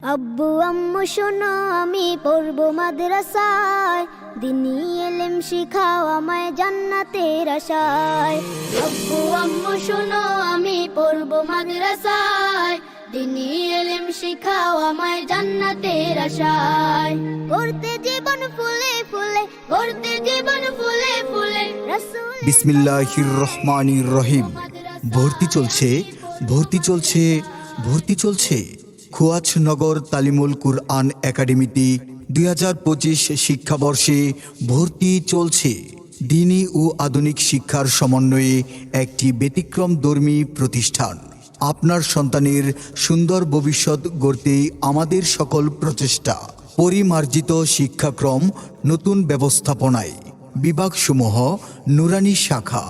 আব্বু আম্মু শোনো আমি পড়বো মাদ্রাসায়, দিনী ইলম শিখাও আমায় জান্নাতের আশায়। আব্বু আম্মু শোনো আমি পড়বো মাদ্রাসায়, দিনী ইলম শিখাও আমায় জান্নাতের আশায়। গড়তে জীবন ফুলে ফুলে, গড়তে জীবন ফুলে ফুলে রাসূল। বিসমিল্লাহির রহমানির রহিম। ভর্তি চলছে, ভর্তি চলছে, ভর্তি চলছে। খোয়াজনগর তালিমুল কুরআন একাডেমিতে 2025 শিক্ষাবর্ষে ভর্তি চলছে। দ্বীনি ও আধুনিক শিক্ষার সমন্বয়ে একটি ব্যতিক্রমধর্মী প্রতিষ্ঠান। আপনার সন্তানের সুন্দর ভবিষ্যৎ গড়তে আমাদের সকল প্রচেষ্টা। পরিমার্জিত শিক্ষাক্রম, নতুন ব্যবস্থাপনায়। বিভাগসমূহ: নুরানি শাখা,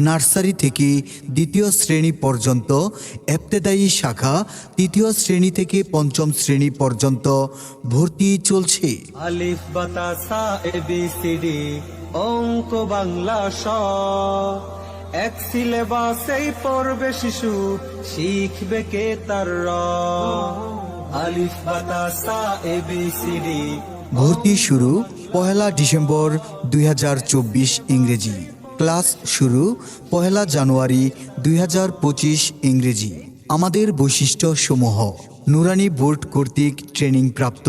নার্সারি থেকে দ্বিতীয় শ্রেণী পর্যন্ত; ইবতেদায়ী শাখা, তৃতীয় শ্রেণী থেকে পঞ্চম শ্রেণী পর্যন্ত ভর্তি চলছে। আলিফ বাতা সা এবিসিডি অঙ্ক বাংলা স, এক সিলেবাসেই পড়বে শিশু, শিখবে কে তার র। আলিফ বাতা সা এবিসিডি। ভর্তি শুরু 1 ডিসেম্বর 2024 ইংরেজি। ক্লাস শুরু 1 জানুয়ারি 2025 ইংরেজি। আমাদের বৈশিষ্ট্য সমূহ: নুরানি বোর্ড কর্তৃক ট্রেনিং প্রাপ্ত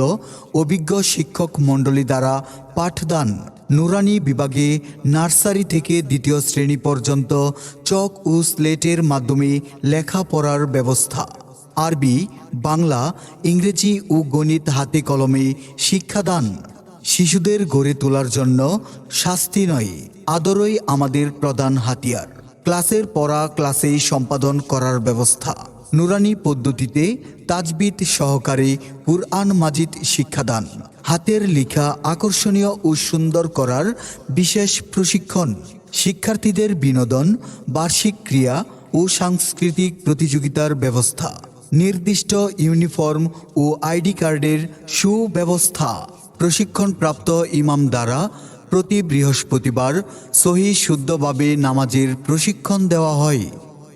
অভিজ্ঞ শিক্ষক মণ্ডলী দ্বারা পাঠদান। নুরানি বিভাগে নার্সারি থেকে দ্বিতীয় শ্রেণী পর্যন্ত চক ও স্লেটের মাধ্যমে লেখাপড়ার ব্যবস্থা। আরবি, বাংলা, ইংরেজি ও গণিত হাতে কলমে শিক্ষাদান। শিশুদের গড়ে তোলার জন্য শাস্তি নয়, আদরই আমাদের প্রধান হাতিয়ার। ক্লাসের পড়া ক্লাসেই সম্পাদন করার ব্যবস্থা। নুরানি পদ্ধতিতে তাজবিদ সহকারে কুরআন মাজিদ শিক্ষাদান। হাতের লেখা আকর্ষণীয় ও সুন্দর করার বিশেষ প্রশিক্ষণ। শিক্ষার্থীদের বিনোদন, বার্ষিক ক্রিয়া ও সাংস্কৃতিক প্রতিযোগিতার ব্যবস্থা। নির্দিষ্ট ইউনিফর্ম ও আইডি কার্ডের সুব্যবস্থা। প্রশিক্ষণপ্রাপ্ত ইমাম দ্বারা প্রতি বৃহস্পতিবার সহি শুদ্ধভাবে নামাজের প্রশিক্ষণ দেওয়া হয়।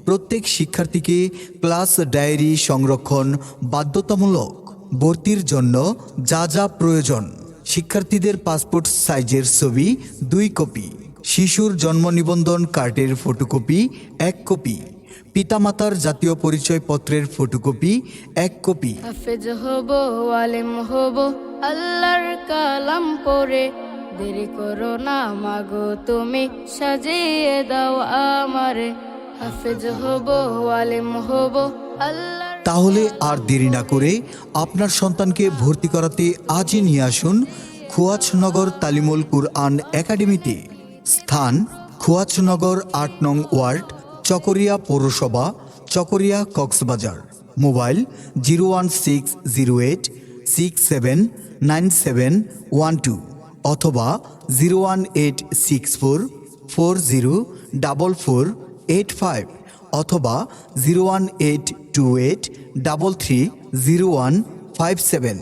প্রত্যেক শিক্ষার্থীকে ক্লাস ডায়েরি সংরক্ষণ বাধ্যতামূলক। ভর্তির জন্য যা যা প্রয়োজন: শিক্ষার্থীদের পাসপোর্ট সাইজের ছবি 2 কপি, শিশুর জন্ম নিবন্ধন কার্ডের ফটোকপি 1 কপি, পিতামাতার জাতীয় পরিচয়পত্রের ফটোকপি 1 কপি। হাফেজ হব, আলেম হব, আল্লাহর কালাম পড়ে, দেরি করো না মাগো তুমি, সাজিয়ে দাও আমারে। হাফেজ হব, আলেম হব, আল্লাহর। তাহলে আর দেরি না করে আপনার সন্তানকে ভর্তি করাতে আজই নিয়ে আসুন খোয়াজনগর তালিমুল কুরআন একাডেমিতে। স্থান: খোয়াজনগর 8 নং ওয়ার্ড, চকরিয়া পৌরসভা, চকরিয়া, কক্সবাজার। মোবাইল 01608 679712 অথবা 01864 404485 অথবা 01828 330157।